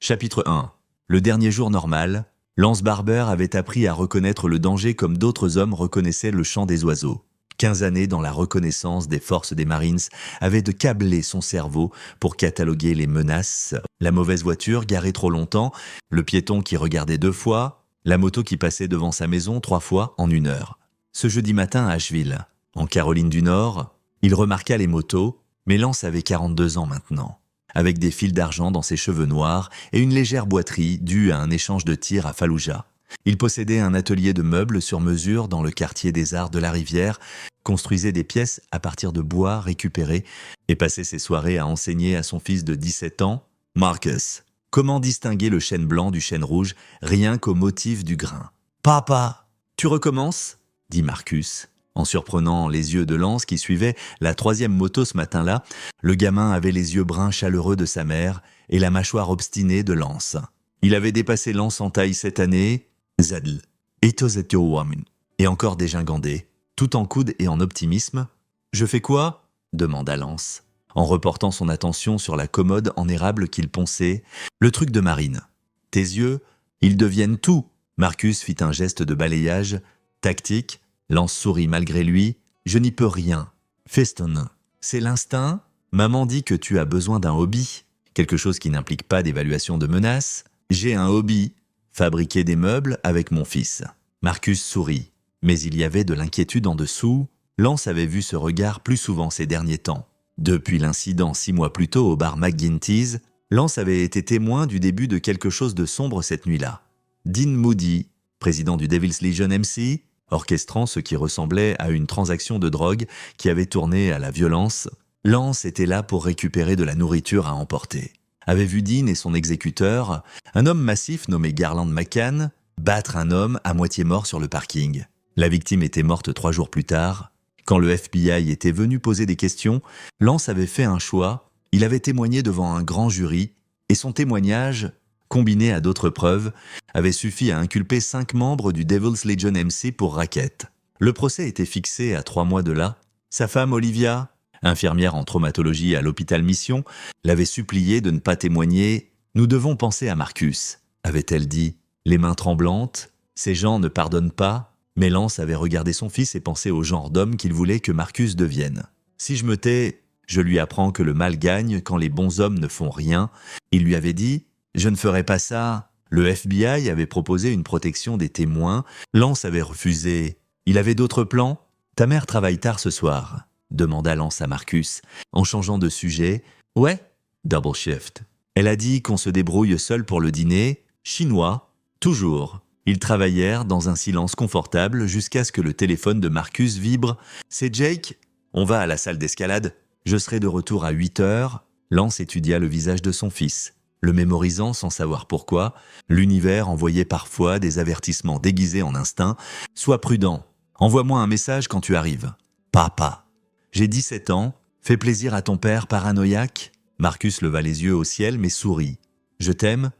Chapitre 1. Le dernier jour normal, Lance Barber avait appris à reconnaître le danger comme d'autres hommes reconnaissaient le chant des oiseaux. 15 années dans la reconnaissance des forces des Marines avaient de câbler son cerveau pour cataloguer les menaces, la mauvaise voiture garée trop longtemps, le piéton qui regardait 2 fois, la moto qui passait devant sa maison 3 fois en 1 heure. Ce jeudi matin à Asheville, en Caroline du Nord, il remarqua les motos, mais Lance avait 42 ans maintenant, avec des fils d'argent dans ses cheveux noirs et une légère boiterie due à un échange de tirs à Fallujah. Il possédait un atelier de meubles sur mesure dans le quartier des Arts de la Rivière, construisait des pièces à partir de bois récupérés et passait ses soirées à enseigner à son fils de 17 ans, Marcus, comment distinguer le chêne blanc du chêne rouge rien qu'au motif du grain. « Papa, tu recommences ?» dit Marcus. En surprenant les yeux de Lance qui suivait la 3e moto ce matin-là, le gamin avait les yeux bruns chaleureux de sa mère et la mâchoire obstinée de Lance. Il avait dépassé Lance en taille cette année, Zadl, et encore dégingandé, tout en coude et en optimisme. « Je fais quoi ?» demanda Lance, en reportant son attention sur la commode en érable qu'il ponçait. « Le truc de Marine. Tes yeux, ils deviennent tout. » Marcus fit un geste de balayage, tactique. Lance sourit malgré lui. « Je n'y peux rien. Feston, c'est l'instinct. Maman dit que tu as besoin d'un hobby, quelque chose qui n'implique pas d'évaluation de menaces. J'ai un hobby. Fabriquer des meubles avec mon fils. » Marcus sourit, mais il y avait de l'inquiétude en dessous. Lance avait vu ce regard plus souvent ces derniers temps. Depuis l'incident 6 mois plus tôt au bar McGinty's, Lance avait été témoin du début de quelque chose de sombre cette nuit-là. Dean Moody, président du Devil's Legion MC, orchestrant ce qui ressemblait à une transaction de drogue qui avait tourné à la violence, Lance était là pour récupérer de la nourriture à emporter. Avait vu Dean et son exécuteur, un homme massif nommé Garland McCann, battre un homme à moitié mort sur le parking. La victime était morte 3 jours plus tard. Quand le FBI était venu poser des questions, Lance avait fait un choix. Il avait témoigné devant un grand jury et son témoignage, combiné à d'autres preuves, avait suffi à inculper 5 membres du Devil's Legion MC pour racket. Le procès était fixé à 3 mois de là. Sa femme Olivia, infirmière en traumatologie à l'hôpital Mission, l'avait supplié de ne pas témoigner. « Nous devons penser à Marcus », avait-elle dit, les mains tremblantes. Ces gens ne pardonnent pas. Mais Lance avait regardé son fils et pensé au genre d'homme qu'il voulait que Marcus devienne. « Si je me tais, je lui apprends que le mal gagne quand les bons hommes ne font rien. » Il lui avait dit « Je ne ferai pas ça. » Le FBI avait proposé une protection des témoins. Lance avait refusé. Il avait d'autres plans. « Ta mère travaille tard ce soir ?» demanda Lance à Marcus, en changeant de sujet. « Ouais, double shift. Elle a dit qu'on se débrouille seul pour le dîner. Chinois, toujours. » Ils travaillèrent dans un silence confortable jusqu'à ce que le téléphone de Marcus vibre. « C'est Jake ? On va à la salle d'escalade. Je serai de retour à 8 heures. » Lance étudia le visage de son fils, le mémorisant sans savoir pourquoi. L'univers envoyait parfois des avertissements déguisés en instinct. « Sois prudent. Envoie-moi un message quand tu arrives. Papa. » J'ai 17 ans. Fais plaisir à ton père paranoïaque. Marcus leva les yeux au ciel mais sourit. « Je t'aime.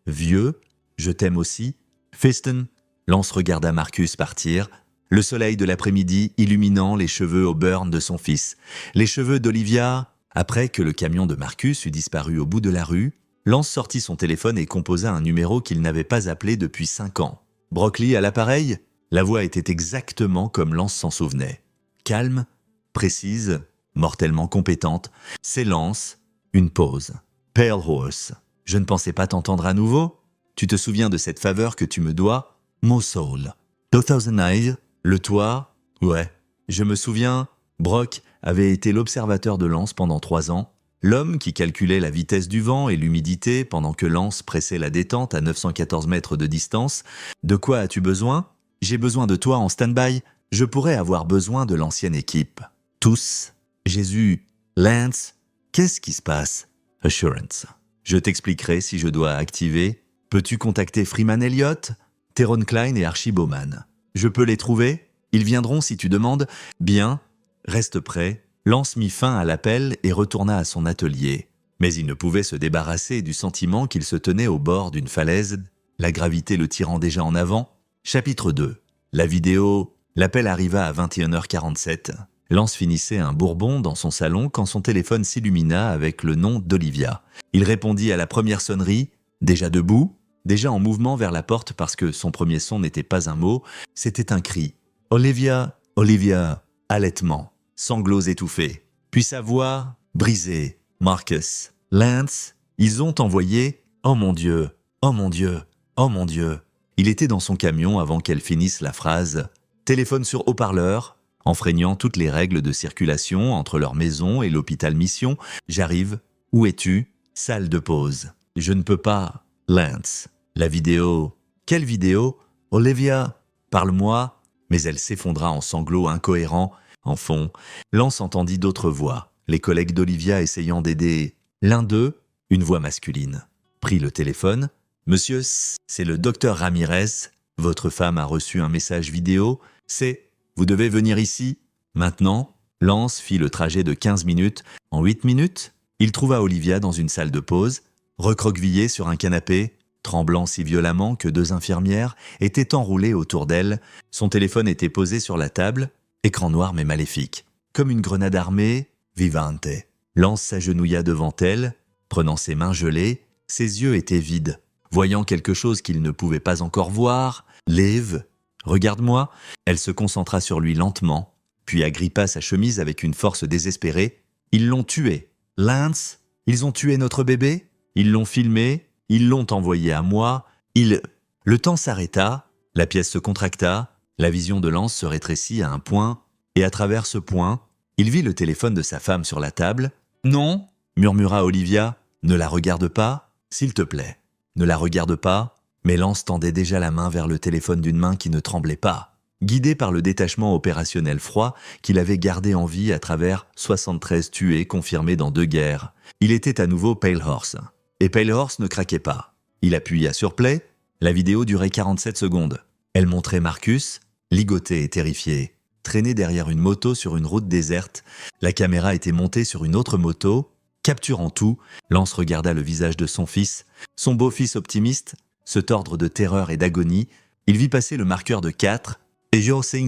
Vieux, je t'aime aussi. Feston. » Lance regarda Marcus partir. Le soleil de l'après-midi illuminant les cheveux au burn de son fils. Les cheveux d'Olivia. Après que le camion de Marcus eut disparu au bout de la rue, Lance sortit son téléphone et composa un numéro qu'il n'avait pas appelé depuis 5 ans. « Broccoli à l'appareil ?» La voix était exactement comme Lance s'en souvenait. Calme, précise, mortellement compétente. C'est Lance. Une pause. « Pale Horse. Je ne pensais pas t'entendre à nouveau. Tu te souviens de cette faveur que tu me dois ? Mo Soul. 2009. Le toit. Ouais. Je me souviens. Brock avait été l'observateur de Lance pendant 3 ans. L'homme qui calculait la vitesse du vent et l'humidité pendant que Lance pressait la détente à 914 mètres de distance. De quoi as-tu besoin ? J'ai besoin de toi en stand-by. Je pourrais avoir besoin de l'ancienne équipe. Tous. Jésus. Lance. Qu'est-ce qui se passe ? Assurance. Je t'expliquerai si je dois activer. Peux-tu contacter Freeman Elliott, Teron Klein et Archie Bowman ? Je peux les trouver ? Ils viendront si tu demandes. Bien. Reste prêt. Lance mit fin à l'appel et retourna à son atelier. Mais il ne pouvait se débarrasser du sentiment qu'il se tenait au bord d'une falaise, la gravité le tirant déjà en avant. Chapitre 2. La vidéo. L'appel arriva à 21h47. Lance finissait un bourbon dans son salon quand son téléphone s'illumina avec le nom d'Olivia. Il répondit à la première sonnerie. déjà debout, déjà en mouvement vers la porte parce que son premier son n'était pas un mot, c'était un cri. « Olivia, Olivia !» Halètement, sanglots étouffés. Puis sa voix brisée. « Marcus, Lance, ils ont envoyé... Oh mon Dieu, oh mon Dieu, oh mon Dieu !» Il était dans son camion avant qu'elle finisse la phrase. Téléphone sur haut-parleur, enfreignant toutes les règles de circulation entre leur maison et l'hôpital Mission. « J'arrive. Où es-tu ? Salle de pause. Je ne peux pas. Lance. La vidéo. Quelle vidéo ? Olivia, parle-moi. » Mais elle s'effondra en sanglots incohérents. En fond, Lance entendit d'autres voix, les collègues d'Olivia essayant d'aider. L'un d'eux, une voix masculine, prit le téléphone. « Monsieur, c'est le docteur Ramirez. Votre femme a reçu un message vidéo. C'est « Vous devez venir ici. » Maintenant, Lance fit le trajet de 15 minutes. En 8 minutes, il trouva Olivia dans une salle de pause, recroquevillée sur un canapé, tremblant si violemment que 2 infirmières étaient enroulées autour d'elle. Son téléphone était posé sur la table, écran noir mais maléfique, comme une grenade armée, vivante. Lance s'agenouilla devant elle, prenant ses mains gelées, ses yeux étaient vides. Voyant quelque chose qu'il ne pouvait pas encore voir, « Liv, regarde-moi !» Elle se concentra sur lui lentement, puis agrippa sa chemise avec une force désespérée. « Ils l'ont tué. Lance, ils ont tué notre bébé. Ils l'ont filmé. Ils l'ont envoyé à moi. Le temps s'arrêta, la pièce se contracta, la vision de Lance se rétrécit à un point, et à travers ce point, il vit le téléphone de sa femme sur la table. « Non !» murmura Olivia. « Ne la regarde pas, s'il te plaît. Ne la regarde pas. » Mais Lance tendait déjà la main vers le téléphone d'une main qui ne tremblait pas. Guidé par le détachement opérationnel froid qu'il avait gardé en vie à travers 73 tués confirmés dans 2 guerres, il était à nouveau Pale Horse. Et Pale Horse ne craquait pas. Il appuya sur play. La vidéo durait 47 secondes. Elle montrait Marcus, ligoté et terrifié, traîné derrière une moto sur une route déserte. La caméra était montée sur une autre moto. Capturant tout, Lance regarda le visage de son fils, son beau-fils optimiste, se tordre de terreur et d'agonie. Il vit passer le marqueur de 4, et au 6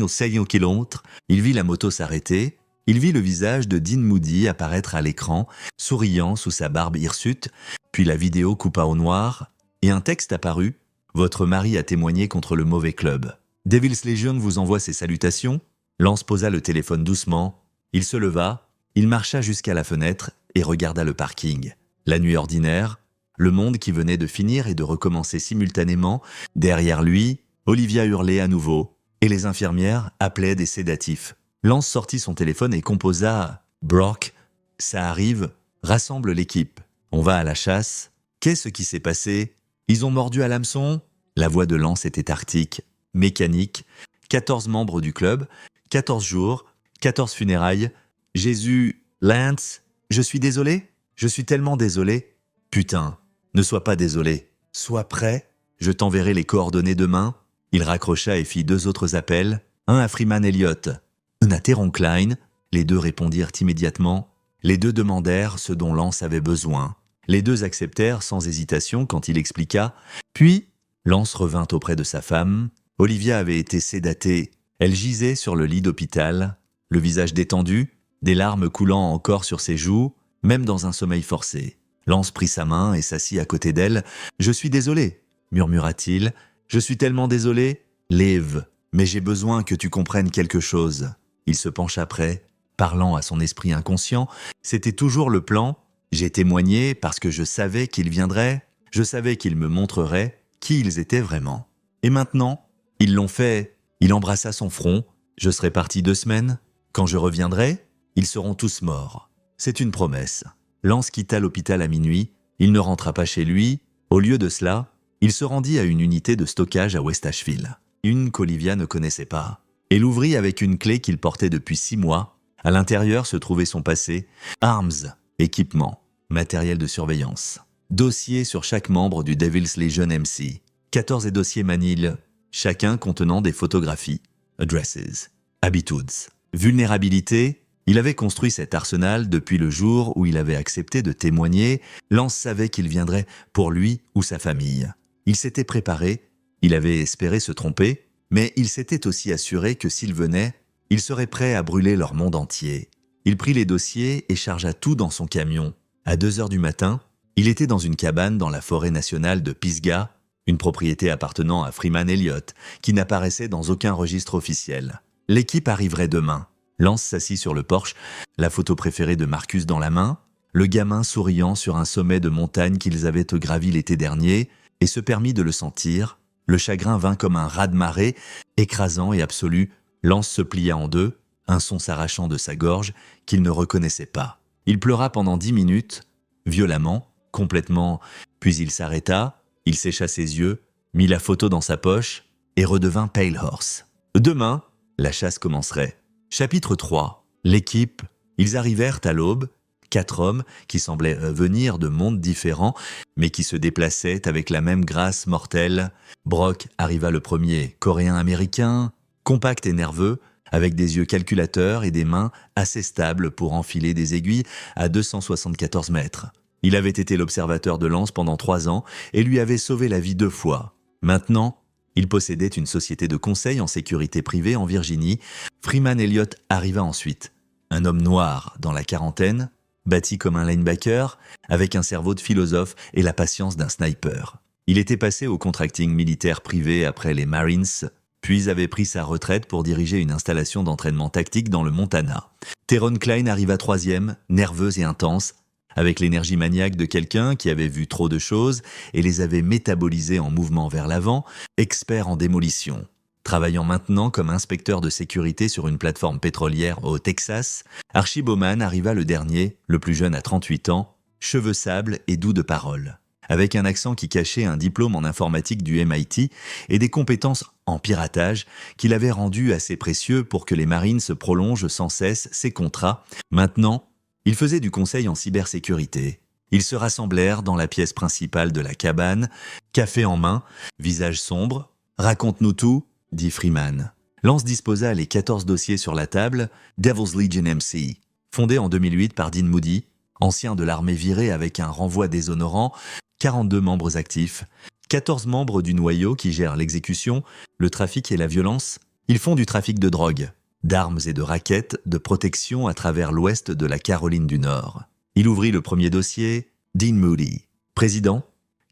km. Il vit la moto s'arrêter. Il vit le visage de Dean Moody apparaître à l'écran, souriant sous sa barbe hirsute. Puis la vidéo coupa au noir, et un texte apparut. « Votre mari a témoigné contre le mauvais club. Devil's Legion vous envoie ses salutations. » Lance posa le téléphone doucement. Il se leva, il marcha jusqu'à la fenêtre et regarda le parking. La nuit ordinaire, le monde qui venait de finir et de recommencer simultanément. Derrière lui, Olivia hurlait à nouveau, et les infirmières appelaient des sédatifs. Lance sortit son téléphone et composa « Brock, ça arrive, rassemble l'équipe. On va à la chasse. Qu'est-ce qui s'est passé? Ils ont mordu à l'hameçon ?» La voix de Lance était arctique, mécanique. 14 membres du club, 14 jours, 14 funérailles. Jésus, Lance, je suis désolé. Je suis tellement désolé. Putain, ne sois pas désolé. Sois prêt. Je t'enverrai les coordonnées demain. Il raccrocha et fit 2 autres appels. Un à Freeman Elliott, un à Teron Klein. Les 2 répondirent immédiatement. Les 2 demandèrent ce dont Lance avait besoin. Les 2 acceptèrent sans hésitation quand il expliqua. Puis, Lance revint auprès de sa femme. Olivia avait été sédatée. Elle gisait sur le lit d'hôpital, le visage détendu, des larmes coulant encore sur ses joues, même dans un sommeil forcé. Lance prit sa main et s'assit à côté d'elle. « Je suis désolé, » murmura-t-il. « Je suis tellement désolé. Liv, mais j'ai besoin que tu comprennes quelque chose. » Il se pencha près, parlant à son esprit inconscient. C'était toujours le plan. J'ai témoigné parce que je savais qu'il viendrait. Je savais qu'il me montrerait qui ils étaient vraiment. Et maintenant, ils l'ont fait. Il embrassa son front. Je serai parti 2 semaines. Quand je reviendrai, ils seront tous morts. C'est une promesse. Lance quitta l'hôpital à minuit. Il ne rentra pas chez lui. Au lieu de cela, il se rendit à une unité de stockage à West Asheville. Une qu'Olivia ne connaissait pas. Et l'ouvrit avec une clé qu'il portait depuis 6 mois. À l'intérieur se trouvait son passé. Arms, équipement, matériel de surveillance. Dossier sur chaque membre du Devil's Legion MC. 14 dossiers Manil, chacun contenant des photographies. Addresses, habitudes, vulnérabilité. Il avait construit cet arsenal depuis le jour où il avait accepté de témoigner. Lance savait qu'il viendrait pour lui ou sa famille. Il s'était préparé, il avait espéré se tromper, mais il s'était aussi assuré que s'il venait, il serait prêt à brûler leur monde entier. Il prit les dossiers et chargea tout dans son camion. À 2 heures du matin, Il était dans une cabane dans la forêt nationale de Pisgah, une propriété appartenant à Freeman Elliott, qui n'apparaissait dans aucun registre officiel. L'équipe arriverait demain. Lance s'assit sur le porche, la photo préférée de Marcus dans la main, le gamin souriant sur un sommet de montagne qu'ils avaient gravi l'été dernier, et se permit de le sentir. Le chagrin vint comme un raz-de-marée, écrasant et absolu. Lance se plia en deux, un son s'arrachant de sa gorge qu'il ne reconnaissait pas. Il pleura pendant 10 minutes, violemment, complètement, puis il s'arrêta, il sécha ses yeux, mit la photo dans sa poche et redevint Pale Horse. Demain, la chasse commencerait. Chapitre 3. L'équipe. Ils arrivèrent à l'aube, 4 hommes qui semblaient venir de mondes différents, mais qui se déplaçaient avec la même grâce mortelle. Brock arriva le premier, coréen-américain, compact et nerveux, avec des yeux calculateurs et des mains assez stables pour enfiler des aiguilles à 274 mètres. Il avait été l'observateur de Lance pendant 3 ans et lui avait sauvé la vie 2 fois. Maintenant, il possédait une société de conseil en sécurité privée en Virginie. Freeman Elliott arriva ensuite. Un homme noir dans la quarantaine, bâti comme un linebacker, avec un cerveau de philosophe et la patience d'un sniper. Il était passé au contracting militaire privé après les Marines, puis avait pris sa retraite pour diriger une installation d'entraînement tactique dans le Montana. Teron Klein arriva 3e, nerveuse et intense, avec l'énergie maniaque de quelqu'un qui avait vu trop de choses et les avait métabolisées en mouvement vers l'avant, expert en démolition. Travaillant maintenant comme inspecteur de sécurité sur une plateforme pétrolière au Texas, Archie Bowman arriva le dernier, le plus jeune à 38 ans, cheveux sable et doux de parole, avec un accent qui cachait un diplôme en informatique du MIT et des compétences en piratage qu'il avait rendu assez précieux pour que les Marines prolongent sans cesse ses contrats. Maintenant, il faisait du conseil en cybersécurité. Ils se rassemblèrent dans la pièce principale de la cabane, café en main, visage sombre. « Raconte-nous tout », dit Freeman. Lance disposa les 14 dossiers sur la table. Devil's Legion MC, fondé en 2008 par Dean Moody, ancien de l'armée viré avec un renvoi déshonorant, 42 membres actifs, 14 membres du noyau qui gèrent l'exécution, le trafic et la violence. Ils font du trafic de drogue, d'armes et de raquettes de protection à travers l'ouest de la Caroline du Nord. Il ouvrit le premier dossier, Dean Moody. Président,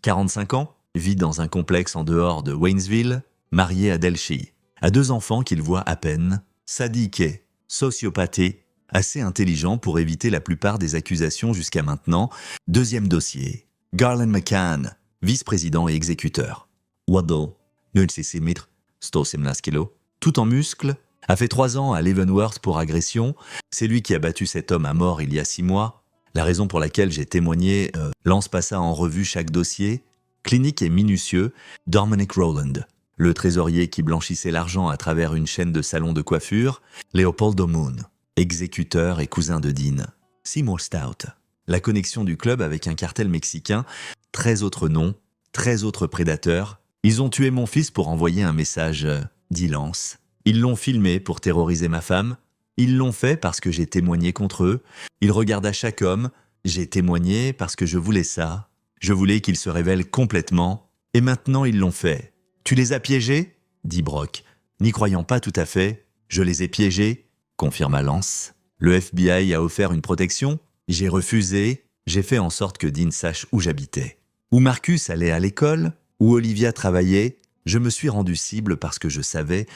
45 ans, vit dans un complexe en dehors de Waynesville, marié à Delshi, a 2 enfants qu'il voit à peine, sadique, sociopathie, assez intelligent pour éviter la plupart des accusations jusqu'à maintenant. Deuxième dossier, Garland McCann, vice-président et exécuteur. Waddle, 0,6 mètres, 117 kilos, tout en muscles, a fait 3 ans à Leavenworth pour agression. C'est lui qui a battu cet homme à mort il y a 6 mois. La raison pour laquelle j'ai témoigné, Lance passa en revue chaque dossier. Clinique et minutieux, Dominic Rowland. Le trésorier qui blanchissait l'argent à travers une chaîne de salons de coiffure. Leopoldo Moon, exécuteur et cousin de Dean. Seymour Stout. La connexion du club avec un cartel mexicain. 13 autres noms, 13 autres prédateurs. Ils ont tué mon fils pour envoyer un message, dit Lance. Ils l'ont filmé pour terroriser ma femme. Ils l'ont fait parce que j'ai témoigné contre eux. Ils regardent à chaque homme. J'ai témoigné parce que je voulais ça. Je voulais qu'ils se révèlent complètement. Et maintenant, ils l'ont fait. Tu les as piégés ? Dit Brock. N'y croyant pas tout à fait. Je les ai piégés, confirma Lance. Le FBI a offert une protection. J'ai refusé. J'ai fait en sorte que Dean sache où j'habitais. Où Marcus allait à l'école, où Olivia travaillait. Je me suis rendu cible parce que je savais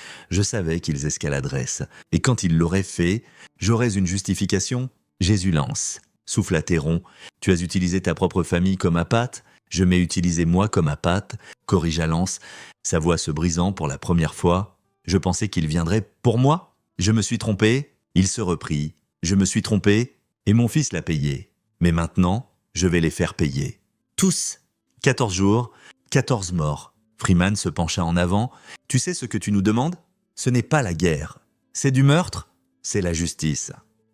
qu'ils escaladeraient. Et quand ils l'auraient fait, j'aurais une justification. Jésus Lance, souffla Théron. Tu as utilisé ta propre famille comme appât. Je m'ai utilisé moi comme appât, corrigea Lance, sa voix se brisant pour la première fois. Je pensais qu'il viendrait pour moi. Je me suis trompé. Il se reprit. Je me suis trompé et mon fils l'a payé. Mais maintenant, je vais les faire payer. Tous. 14 jours, 14 morts. Freeman se pencha en avant. « Tu sais ce que tu nous demandes ? Ce n'est pas la guerre. C'est du meurtre ? C'est la justice. »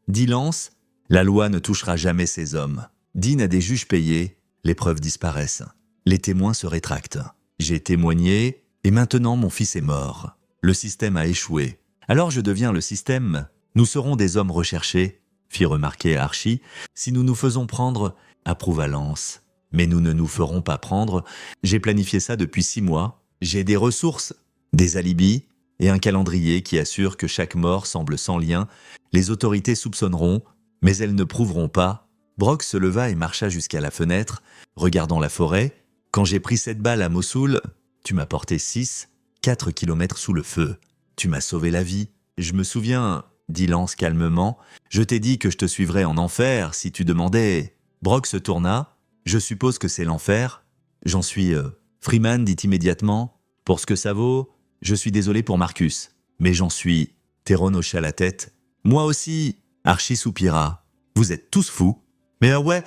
Dit Lance, « La loi ne touchera jamais ces hommes. Dean a des juges payés. Les preuves disparaissent. Les témoins se rétractent. J'ai témoigné et maintenant mon fils est mort. Le système a échoué. Alors je deviens le système. Nous serons des hommes recherchés, fit remarquer Archie. Si nous nous faisons prendre, approuva Lance. Mais nous ne nous ferons pas prendre. J'ai planifié ça depuis 6 mois. J'ai des ressources, des alibis et un calendrier qui assure que chaque mort semble sans lien. Les autorités soupçonneront, mais elles ne prouveront pas. Brock se leva et marcha jusqu'à la fenêtre, regardant la forêt. Quand j'ai pris 7 balles à Mossoul, tu m'as porté 6, 4 kilomètres sous le feu. Tu m'as sauvé la vie. Je me souviens, dit Lance calmement, je t'ai dit que je te suivrais en enfer si tu demandais. Brock se tourna. Je suppose que c'est l'enfer. J'en suis... Freeman dit immédiatement, pour ce que ça vaut, je suis désolé pour Marcus, mais j'en suis... Tyrone hocha la tête. Moi aussi, Archie soupira. Vous êtes tous fous. Mais ouais,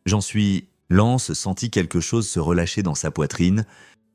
j'en suis... Lance sentit quelque chose se relâcher dans sa poitrine.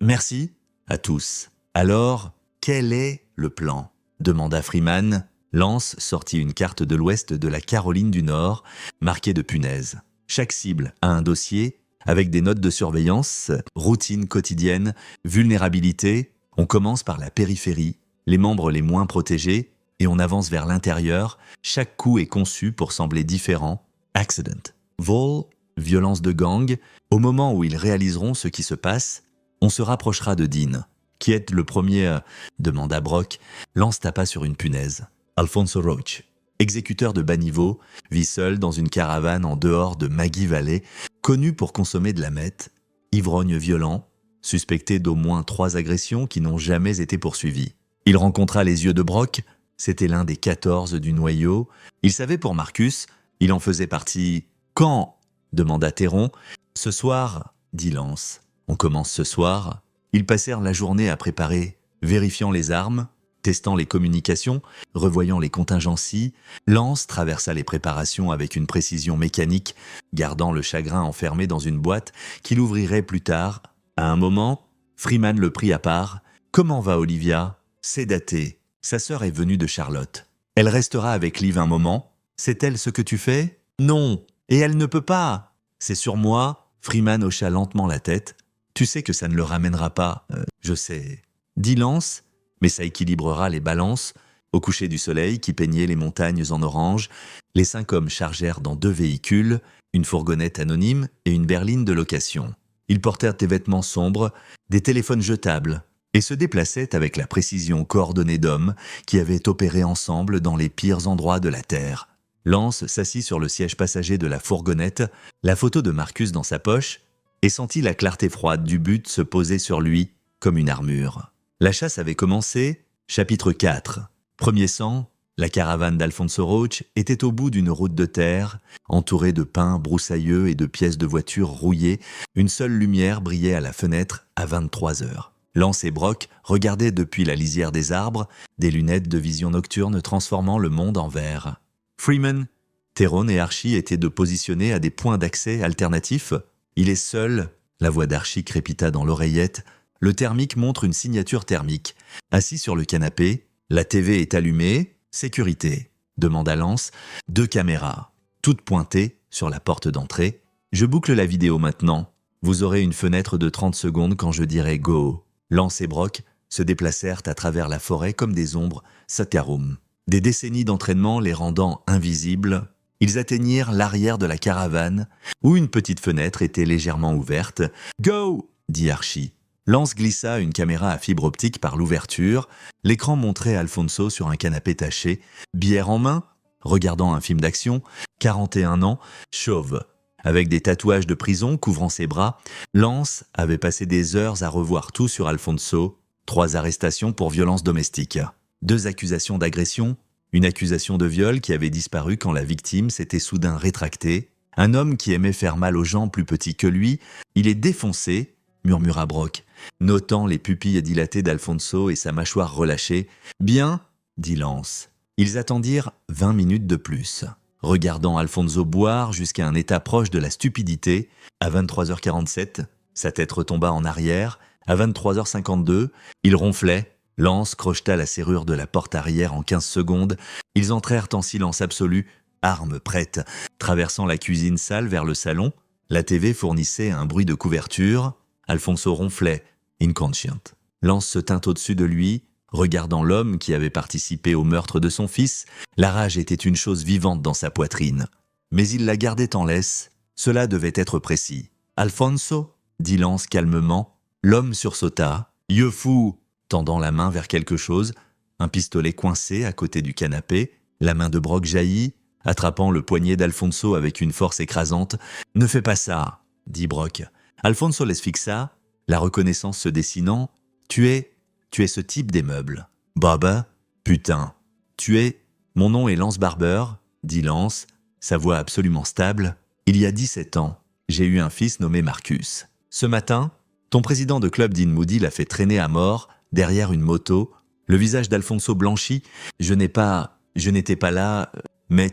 Merci à tous. Alors, quel est le plan? Demanda Freeman. Lance sortit une carte de l'ouest de la Caroline du Nord, marquée de punaises. Chaque cible a un dossier, avec des notes de surveillance, routine quotidienne, vulnérabilité. On commence par la périphérie, les membres les moins protégés, et on avance vers l'intérieur. Chaque coup est conçu pour sembler différent. Accident. Vol, violence de gang. Au moment où ils réaliseront ce qui se passe, on se rapprochera de Dean. Qui est le premier demanda Brock. Lance tapa sur une punaise. Alfonso Roach, exécuteur de bas niveau, vit seul dans une caravane en dehors de Maggie Valley, connu pour consommer de la meth, ivrogne violent, suspecté d'au moins 3 agressions qui n'ont jamais été poursuivies. Il rencontra les yeux de Brock, c'était l'un des 14 du noyau. Il savait pour Marcus, il en faisait partie. Quand demanda Théron. Ce soir, dit Lance. On commence ce soir. Ils passèrent la journée à préparer, vérifiant les armes, testant les communications, revoyant les contingencies. Lance traversa les préparations avec une précision mécanique, gardant le chagrin enfermé dans une boîte qu'il ouvrirait plus tard. À un moment, Freeman le prit à part. « Comment va Olivia ?» « C'est daté. Sa sœur est venue de Charlotte. Elle restera avec Liv un moment. C'est elle ce que tu fais ? Non. Et elle ne peut pas. C'est sur moi. » Freeman hocha lentement la tête. « Tu sais que ça ne le ramènera pas. Je sais. » Dit Lance, mais ça équilibrera les balances. Au coucher du soleil qui peignait les montagnes en orange, les 5 hommes chargèrent dans 2 véhicules, une fourgonnette anonyme et une berline de location. Ils portèrent des vêtements sombres, des téléphones jetables, et se déplaçaient avec la précision coordonnée d'hommes qui avaient opéré ensemble dans les pires endroits de la Terre. Lance s'assit sur le siège passager de la fourgonnette, la photo de Marcus dans sa poche, et sentit la clarté froide du but se poser sur lui comme une armure. La chasse avait commencé, chapitre 4. Premier sang, la caravane d'Alfonso Roach était au bout d'une route de terre, entourée de pins broussailleux et de pièces de voitures rouillées. Une seule lumière brillait à la fenêtre à 23 heures. Lance et Brock regardaient depuis la lisière des arbres, des lunettes de vision nocturne transformant le monde en vert. Freeman, Tyrone et Archie étaient de positionnés à des points d'accès alternatifs. Il est seul, la voix d'Archie crépita dans l'oreillette. Le thermique montre une signature thermique. Assis sur le canapé, la TV est allumée. Sécurité, demanda Lance. 2 caméras, toutes pointées sur la porte d'entrée. Je boucle la vidéo maintenant. Vous aurez une fenêtre de 30 secondes quand je dirai go. Lance et Brock se déplacèrent à travers la forêt comme des ombres sakarum. Des décennies d'entraînement les rendant invisibles, ils atteignirent l'arrière de la caravane, où une petite fenêtre était légèrement ouverte. « Go !» dit Archie. Lance glissa une caméra à fibre optique par l'ouverture. L'écran montrait Alfonso sur un canapé taché, bière en main, regardant un film d'action, 41 ans, chauve. Avec des tatouages de prison couvrant ses bras, Lance avait passé des heures à revoir tout sur Alfonso. 3 arrestations pour violence domestique. 2 accusations d'agression, une accusation de viol qui avait disparu quand la victime s'était soudain rétractée. Un homme qui aimait faire mal aux gens plus petits que lui. Il est défoncé, murmura Brock, notant les pupilles dilatées d'Alfonso et sa mâchoire relâchée. Bien, dit Lance. Ils attendirent 20 minutes de plus, regardant Alfonso boire jusqu'à un état proche de la stupidité. À 23h47, sa tête retomba en arrière. À 23h52, il ronflait. Lance crocheta la serrure de la porte arrière en 15 secondes. Ils entrèrent en silence absolu, armes prêtes. Traversant la cuisine sale vers le salon, la TV fournissait un bruit de couverture. Alfonso ronflait, inconscient. Lance se tint au-dessus de lui, regardant l'homme qui avait participé au meurtre de son fils. La rage était une chose vivante dans sa poitrine. Mais il la gardait en laisse. Cela devait être précis. « Alfonso » dit Lance calmement. L'homme sursauta. « Yeux fou !» tendant la main vers quelque chose. Un pistolet coincé à côté du canapé. La main de Brock jaillit. attrapant le poignet d'Alfonso avec une force écrasante. « Ne fais pas ça !» dit Brock. Alfonso les fixa, la reconnaissance se dessinant. « Tu es ce type des meubles. »« Baba, putain. »« Tu es... Mon nom est Lance Barber, » dit Lance, sa voix absolument stable. « Il y a 17 ans, j'ai eu un fils nommé Marcus. Ce matin, ton président de club Dean Moody l'a fait traîner à mort derrière une moto. Le visage d'Alfonso blanchi. Je n'étais pas là, mais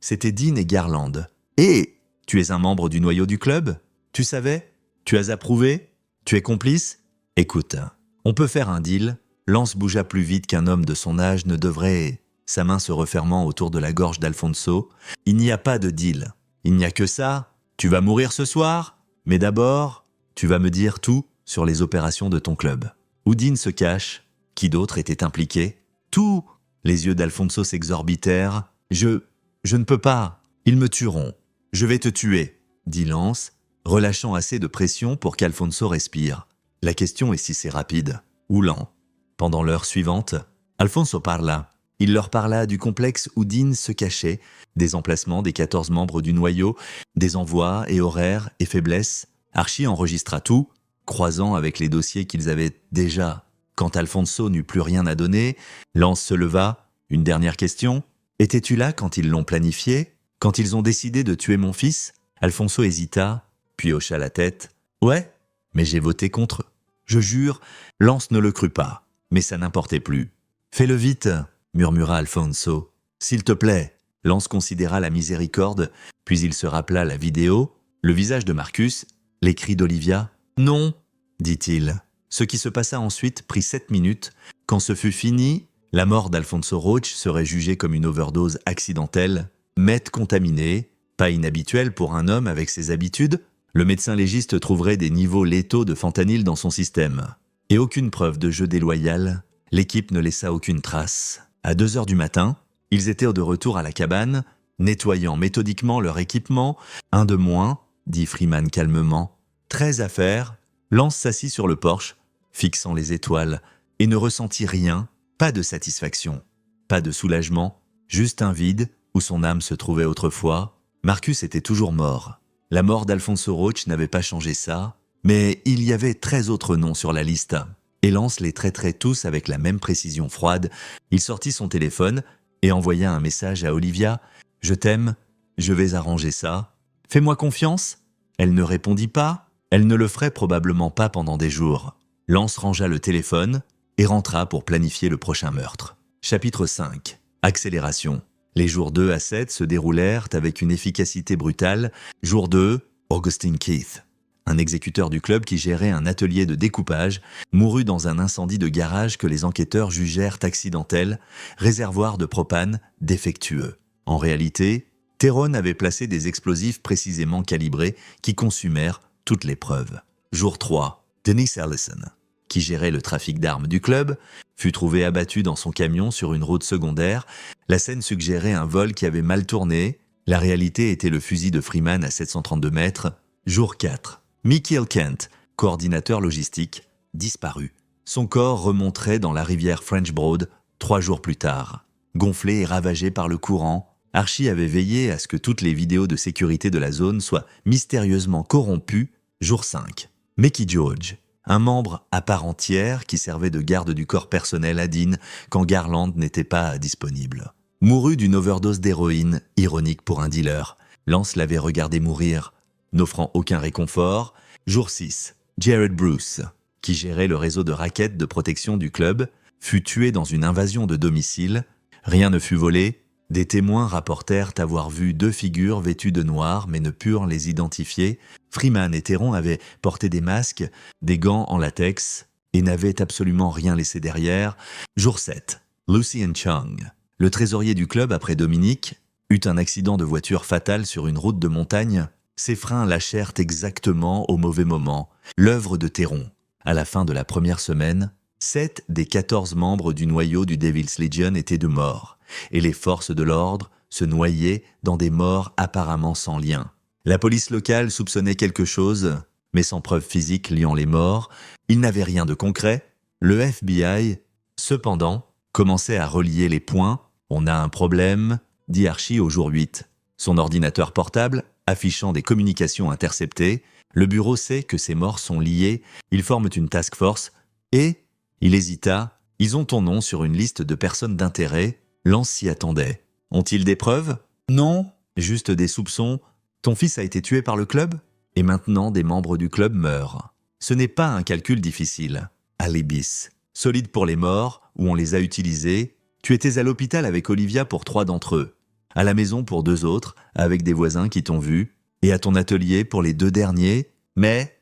c'était Dean et Garland. Et tu es un membre du noyau du club? Tu savais? Tu as approuvé? Tu es complice? Écoute, on peut faire un deal. » Lance bougea plus vite qu'un homme de son âge ne devrait, sa main se refermant autour de la gorge d'Alfonso. « Il n'y a pas de deal. Il n'y a que ça. Tu vas mourir ce soir, mais d'abord, tu vas me dire tout sur les opérations de ton club. » Où Dean se cache? Qui d'autre était impliqué? Tout! Les yeux d'Alfonso s'exorbitèrent. Je ne peux pas. Ils me tueront. Je vais te tuer, dit Lance, relâchant assez de pression pour qu'Alfonso respire. La question est si c'est rapide ou lent. Pendant l'heure suivante, Alfonso parla. Il leur parla du complexe où Dean se cachait, des emplacements des 14 membres du noyau, des envois et horaires et faiblesses. Archie enregistra tout, croisant avec les dossiers qu'ils avaient déjà. Quand Alfonso n'eut plus rien à donner, Lance se leva. Une dernière question. « Étais-tu là quand ils l'ont planifié? Quand ils ont décidé de tuer mon fils ?» Alfonso hésita, puis hocha la tête. « Ouais, mais j'ai voté contre eux. » Je jure, Lance ne le crut pas, mais ça n'importait plus. « Fais-le vite !» murmura Alfonso. « S'il te plaît !» Lance considéra la miséricorde, puis il se rappela la vidéo, le visage de Marcus, les cris d'Olivia. « Non !» dit-il. Ce qui se passa ensuite prit 7 minutes. Quand ce fut fini, la mort d'Alfonso Roach serait jugée comme une overdose accidentelle, meth contaminé, pas inhabituel pour un homme avec ses habitudes. Le médecin légiste trouverait des niveaux létaux de fentanyl dans son système. Et aucune preuve de jeu déloyal, l'équipe ne laissa aucune trace. À 2 heures du matin, ils étaient de retour à la cabane, nettoyant méthodiquement leur équipement. « Un de moins, » dit Freeman calmement. « 13 à faire. » Lance s'assit sur le porche, fixant les étoiles, et ne ressentit rien, pas de satisfaction, pas de soulagement, juste un vide où son âme se trouvait autrefois. Marcus était toujours mort. La mort d'Alfonso Roach n'avait pas changé ça, mais il y avait 13 autres noms sur la liste. Et Lance les traiterait tous avec la même précision froide. Il sortit son téléphone et envoya un message à Olivia. « Je t'aime, je vais arranger ça. Fais-moi confiance ?» Elle ne répondit pas. Elle ne le ferait probablement pas pendant des jours. Lance rangea le téléphone et rentra pour planifier le prochain meurtre. Chapitre 5. Accélération. Les jours 2 à 7 se déroulèrent avec une efficacité brutale. Jour 2, Augustine Keith, un exécuteur du club qui gérait un atelier de découpage, mourut dans un incendie de garage que les enquêteurs jugèrent accidentel, réservoir de propane défectueux. En réalité, Tyrone avait placé des explosifs précisément calibrés qui consumèrent toutes les preuves. Jour 3, Dennis Allison, qui gérait le trafic d'armes du club, fut trouvé abattu dans son camion sur une route secondaire. La scène suggérait un vol qui avait mal tourné. La réalité était le fusil de Freeman à 732 mètres. Jour 4, Michael Kent, coordinateur logistique, disparu. Son corps remonterait dans la rivière French Broad 3 jours plus tard. Gonflé et ravagé par le courant, Archie avait veillé à ce que toutes les vidéos de sécurité de la zone soient mystérieusement corrompues. Jour 5. Mickey George, un membre à part entière qui servait de garde du corps personnel à Dean quand Garland n'était pas disponible. Mourut d'une overdose d'héroïne, ironique pour un dealer. Lance l'avait regardé mourir, n'offrant aucun réconfort. Jour 6. Jared Bruce, qui gérait le réseau de raquettes de protection du club, fut tué dans une invasion de domicile. Rien ne fut volé. Des témoins rapportèrent avoir vu 2 figures vêtues de noir mais ne purent les identifier. Freeman et Tyrone avaient porté des masques, des gants en latex et n'avaient absolument rien laissé derrière. Jour 7. Lucien Chung, le trésorier du club après Dominique, eut un accident de voiture fatal sur une route de montagne. Ses freins lâchèrent exactement au mauvais moment. L'œuvre de Tyrone. À la fin de la première semaine, 7 des 14 membres du noyau du Devil's Legion étaient de mort. Et les forces de l'ordre se noyaient dans des morts apparemment sans lien. La police locale soupçonnait quelque chose, mais sans preuve physique liant les morts. Il n'avait rien de concret. Le FBI, cependant, commençait à relier les points. On a un problème, dit Archie au jour 8. Son ordinateur portable, affichant des communications interceptées, le bureau sait que ces morts sont liées, ils forment une task force, et, il hésita, ils ont ton nom sur une liste de personnes d'intérêt, Lance s'y attendait. Ont-ils des preuves? Non. Juste des soupçons. Ton fils a été tué par le club? Et maintenant des membres du club meurent. Ce n'est pas un calcul difficile. Alibis. Solide pour les morts, où on les a utilisés. Tu étais à l'hôpital avec Olivia pour 3 d'entre eux. À la maison pour 2 autres, avec des voisins qui t'ont vu. Et à ton atelier pour les 2 derniers. Mais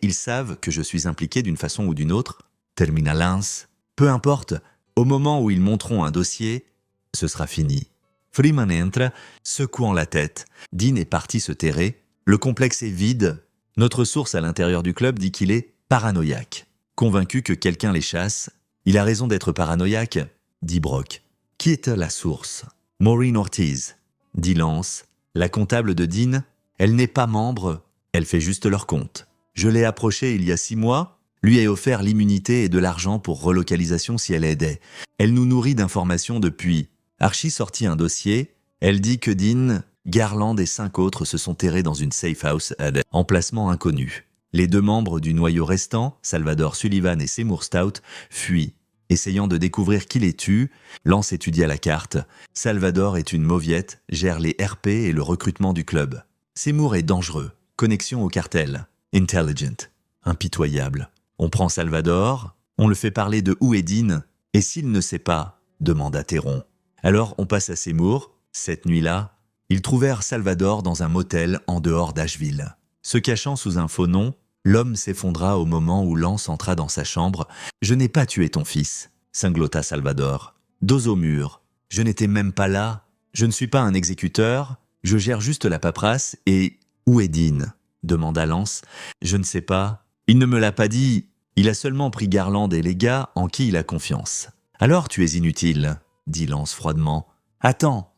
ils savent que je suis impliqué d'une façon ou d'une autre. Termina Lance. Peu importe, au moment où ils monteront un dossier, ce sera fini. Freeman entre, secouant la tête. Dean est parti se terrer. Le complexe est vide. Notre source à l'intérieur du club dit qu'il est paranoïaque. Convaincu que quelqu'un les chasse. Il a raison d'être paranoïaque, dit Brock. Qui est la source? Maureen Ortiz, dit Lance. La comptable de Dean, elle n'est pas membre, elle fait juste leur compte. Je l'ai approchée il y a 6 mois, lui ai offert l'immunité et de l'argent pour relocalisation si elle aidait. Elle nous nourrit d'informations depuis. Archie sortit un dossier. Elle dit que Dean, Garland et 5 autres se sont terrés dans une safe house à emplacement inconnu. Les 2 membres du noyau restant, Salvador Sullivan et Seymour Stout, fuient. Essayant de découvrir qui les tue, Lance étudia la carte. Salvador est une mauviette, gère les RP et le recrutement du club. Seymour est dangereux. Connexion au cartel. Intelligent. Impitoyable. On prend Salvador, on le fait parler de où est Dean, et s'il ne sait pas, demanda Théron. Alors on passe à Seymour. Cette nuit-là, ils trouvèrent Salvador dans un motel en dehors d'Asheville. Se cachant sous un faux nom, l'homme s'effondra au moment où Lance entra dans sa chambre. « Je n'ai pas tué ton fils », cinglota Salvador. « Dos au mur. Je n'étais même pas là. Je ne suis pas un exécuteur. Je gère juste la paperasse et... »« Où est Dean ?» demanda Lance. « Je ne sais pas. Il ne me l'a pas dit. Il a seulement pris Garland et les gars en qui il a confiance. »« Alors tu es inutile, » dit Lance froidement. « Attends.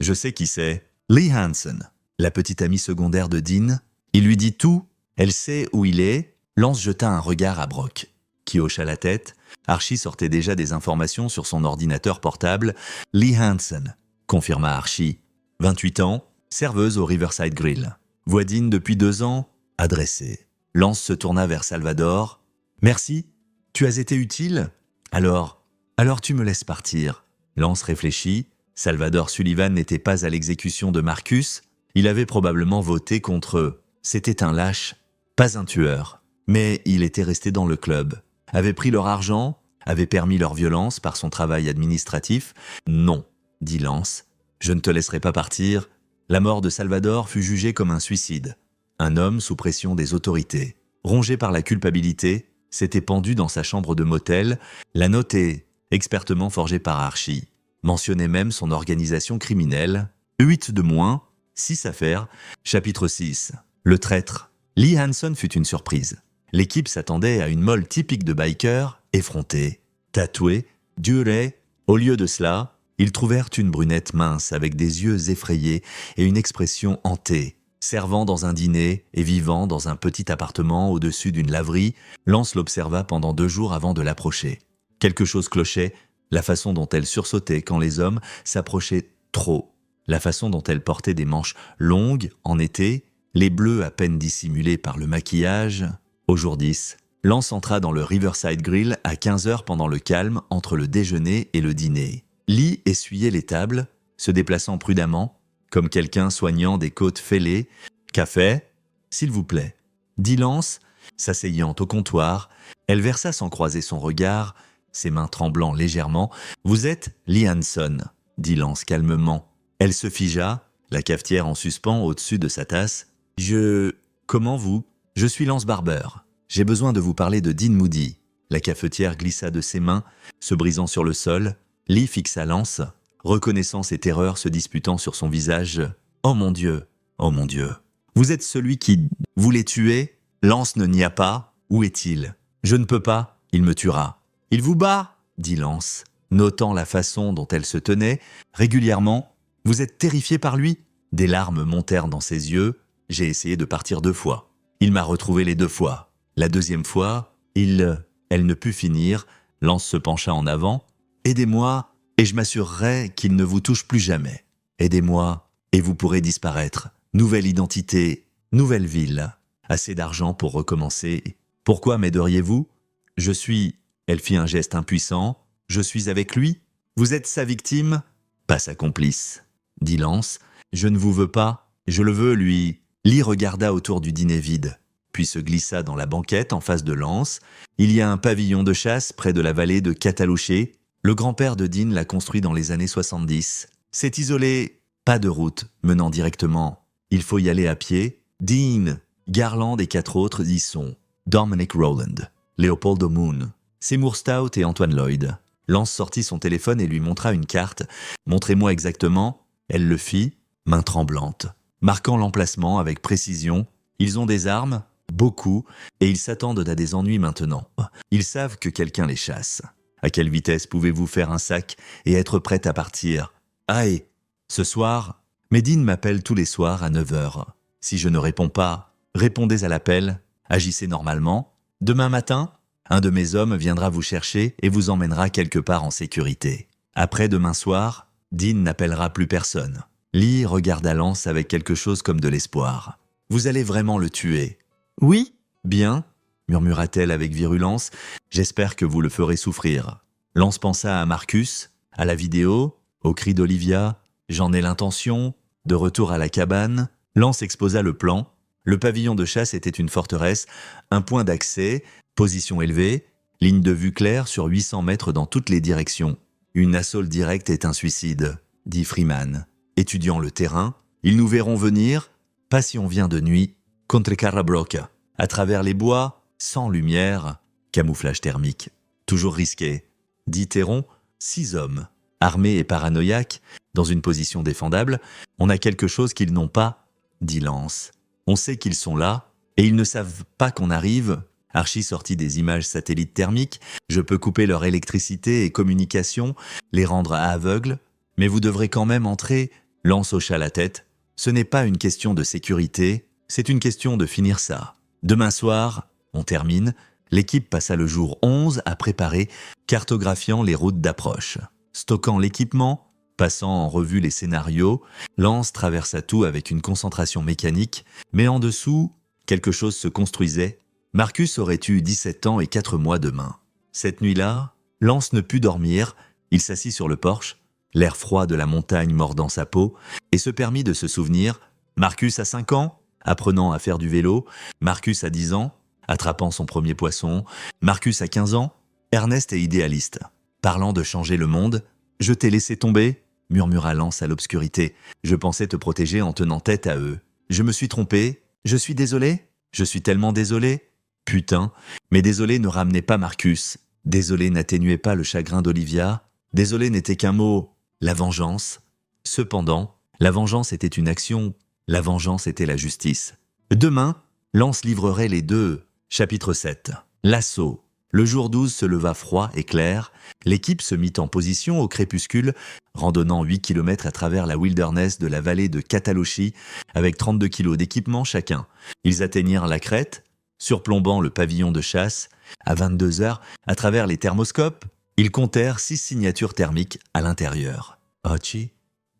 Je sais qui c'est. Lee Hansen, la petite amie secondaire de Dean. Il lui dit tout. Elle sait où il est. » Lance jeta un regard à Brock, qui hocha la tête. Archie sortait déjà des informations sur son ordinateur portable. « Lee Hansen, » confirma Archie. 28 ans, serveuse au Riverside Grill. Voix Dean depuis 2 ans, adressée. Lance se tourna vers Salvador. « Merci, tu as été utile. Alors tu me laisses partir. » Lance réfléchit. Salvador Sullivan n'était pas à l'exécution de Marcus. Il avait probablement voté contre eux. C'était un lâche, pas un tueur. Mais il était resté dans le club. Avait pris leur argent, avait permis leur violence par son travail administratif. « Non, » dit Lance. « Je ne te laisserai pas partir. » La mort de Salvador fut jugée comme un suicide. Un homme sous pression des autorités, rongé par la culpabilité, s'était pendu dans sa chambre de motel. La note est expertement forgée par Archie. Mentionnait même son organisation criminelle. 8 de moins, 6 affaires. Chapitre 6. Le traître. Lee Hansen fut une surprise. L'équipe s'attendait à une molle typique de biker, effrontée, tatouée, durée. Au lieu de cela, ils trouvèrent une brunette mince avec des yeux effrayés et une expression hantée. Servant dans un dîner et vivant dans un petit appartement au-dessus d'une laverie, Lance l'observa pendant 2 jours avant de l'approcher. Quelque chose clochait, la façon dont elle sursautait quand les hommes s'approchaient trop, la façon dont elle portait des manches longues en été, les bleus à peine dissimulés par le maquillage. Au jour 10, Lance entra dans le Riverside Grill à 15h pendant le calme entre le déjeuner et le dîner. Lee essuyait les tables, se déplaçant prudemment, comme quelqu'un soignant des côtes fêlées. « Café, s'il vous plaît. » dit Lance, s'asseyant au comptoir. Elle versa sans croiser son regard, ses mains tremblant légèrement. « Vous êtes Lee Hansen, » dit Lance calmement. Elle se figea, la cafetière en suspens au-dessus de sa tasse. « Comment vous ? Je suis Lance Barber. J'ai besoin de vous parler de Dean Moody. » La cafetière glissa de ses mains, se brisant sur le sol. Lee fixa Lance, reconnaissance et terreur se disputant sur son visage. « Oh mon Dieu, oh mon Dieu. Vous êtes celui qui voulait tuer ? Lance ne n'y a pas. Où est-il ? Je ne peux pas, il me tuera. »« Il vous bat ?» dit Lance, notant la façon dont elle se tenait. Régulièrement, « Vous êtes terrifié par lui ?» Des larmes montèrent dans ses yeux. J'ai essayé de partir 2 fois. Il m'a retrouvé les 2 fois. La 2e fois, elle ne put finir. Lance se pencha en avant. « Aidez-moi, et je m'assurerai qu'il ne vous touche plus jamais. Aidez-moi, et vous pourrez disparaître. Nouvelle identité, nouvelle ville. Assez d'argent pour recommencer. Pourquoi m'aideriez-vous? Je suis... Elle fit un geste impuissant. Je suis avec lui. Vous êtes sa victime, pas sa complice. Dit Lance. Je ne vous veux pas. Je le veux, lui. Lee regarda autour du dîner vide, puis se glissa dans la banquette en face de Lance. Il y a un pavillon de chasse près de la vallée de Catalouché. Le grand-père de Dean l'a construit dans les années 70. C'est isolé, pas de route menant directement. Il faut y aller à pied. Dean, Garland et 4 autres y sont. Dominic Rowland, Leopoldo Moon, Seymour Stout et Antoine Lloyd. Lance sortit son téléphone et lui montra une carte. « Montrez-moi exactement. » Elle le fit, main tremblante, marquant l'emplacement avec précision. Ils ont des armes, beaucoup, et ils s'attendent à des ennuis maintenant. Ils savent que quelqu'un les chasse. À quelle vitesse pouvez-vous faire un sac et être prête à partir? Aïe! Ce soir, Medine m'appelle tous les soirs à 9h. Si je ne réponds pas, répondez à l'appel, agissez normalement. Demain matin, un de mes hommes viendra vous chercher et vous emmènera quelque part en sécurité. Après demain soir, Dean n'appellera plus personne. Lee regarda Lance avec quelque chose comme de l'espoir. « Vous allez vraiment le tuer ?»« Oui, bien, » murmura-t-elle avec virulence. « J'espère que vous le ferez souffrir. » Lance pensa à Marcus, à la vidéo, au cri d'Olivia. « J'en ai l'intention. » De retour à la cabane, Lance exposa le plan. Le pavillon de chasse était une forteresse, un point d'accès, position élevée, ligne de vue claire sur 800 mètres dans toutes les directions. « Une assaut directe est un suicide, » dit Freeman. Étudiant le terrain, ils nous verront venir, pas si on vient de nuit, contre Carabroca, à travers les bois, sans lumière, camouflage thermique. Toujours risqué. Dit Théron, 6 hommes, armés et paranoïaques, dans une position défendable. On a quelque chose qu'ils n'ont pas, dit Lance. On sait qu'ils sont là, et ils ne savent pas qu'on arrive. Archie sortit des images satellites thermiques. Je peux couper leur électricité et communication, les rendre aveugles, mais vous devrez quand même entrer. Lance hocha la tête. Ce n'est pas une question de sécurité, c'est une question de finir ça. Demain soir, on termine. L'équipe passa le jour 11 à préparer, cartographiant les routes d'approche. Stockant l'équipement, passant en revue les scénarios, Lance traversa tout avec une concentration mécanique, mais en dessous, quelque chose se construisait. Marcus aurait eu 17 ans et 4 mois demain. Cette nuit-là, Lance ne put dormir, il s'assit sur le porche, l'air froid de la montagne mordant sa peau, et se permit de se souvenir. Marcus a 5 ans, apprenant à faire du vélo. Marcus a 10 ans, attrapant son premier poisson. Marcus a 15 ans, Ernest est idéaliste. Parlant de changer le monde, « Je t'ai laissé tomber » murmura Lance à l'obscurité. « Je pensais te protéger en tenant tête à eux. Je me suis trompé. Je suis désolé. Je suis tellement désolé. Putain, mais désolé ne ramenait pas Marcus. Désolé n'atténuait pas le chagrin d'Olivia. Désolé n'était qu'un mot. La vengeance. Cependant, la vengeance était une action. La vengeance était la justice. Demain, Lance livrerait les deux. Chapitre 7. L'assaut. Le jour 12 se leva froid et clair. L'équipe se mit en position au crépuscule, randonnant 8 km à travers la wilderness de la vallée de Catalouchi, avec 32 kilos d'équipement chacun. Ils atteignirent la crête, surplombant le pavillon de chasse. À 22 heures, à travers les thermoscopes, ils comptèrent 6 signatures thermiques à l'intérieur. « Hachi,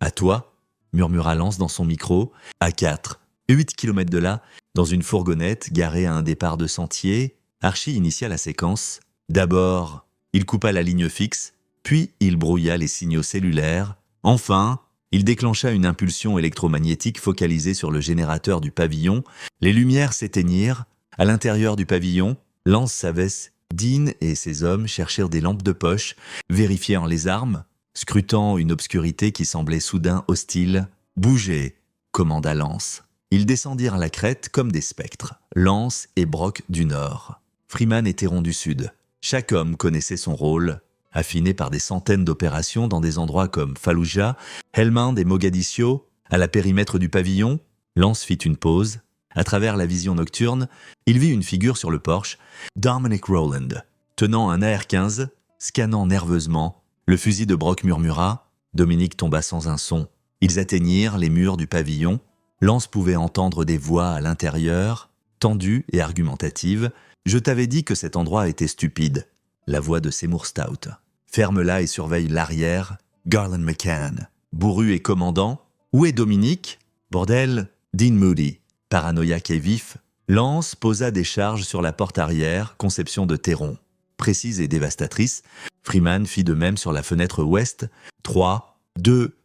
à toi ?» murmura Lance dans son micro. À 4, 8 km de là, dans une fourgonnette garée à un départ de sentier, Archie initia la séquence. D'abord, il coupa la ligne fixe, puis il brouilla les signaux cellulaires. Enfin, il déclencha une impulsion électromagnétique focalisée sur le générateur du pavillon. Les lumières s'éteignirent. À l'intérieur du pavillon, Lance savait. Dean et ses hommes cherchèrent des lampes de poche, vérifièrent les armes, scrutant une obscurité qui semblait soudain hostile. « Bougez !» commanda Lance. Ils descendirent la crête comme des spectres, Lance et Brock du nord. Freeman et Théron du sud. Chaque homme connaissait son rôle, affiné par des centaines d'opérations dans des endroits comme Fallujah, Helmand et Mogadiscio. À la périmètre du pavillon, Lance fit une pause. À travers la vision nocturne, il vit une figure sur le porche, Dominic Rowland, tenant un AR-15, scannant nerveusement. Le fusil de Brock murmura. Dominique tomba sans un son. Ils atteignirent les murs du pavillon. Lance pouvait entendre des voix à l'intérieur, tendues et argumentatives. « Je t'avais dit que cet endroit était stupide. » La voix de Seymour Stout. « Ferme-la et surveille l'arrière. Garland McCann. Bourru et commandant. Où est Dominique? Bordel, Dean Moody. Paranoïaque et vif, Lance posa des charges sur la porte arrière, conception de Théron. Précise et dévastatrice, Freeman fit de même sur la fenêtre ouest. 3, 2,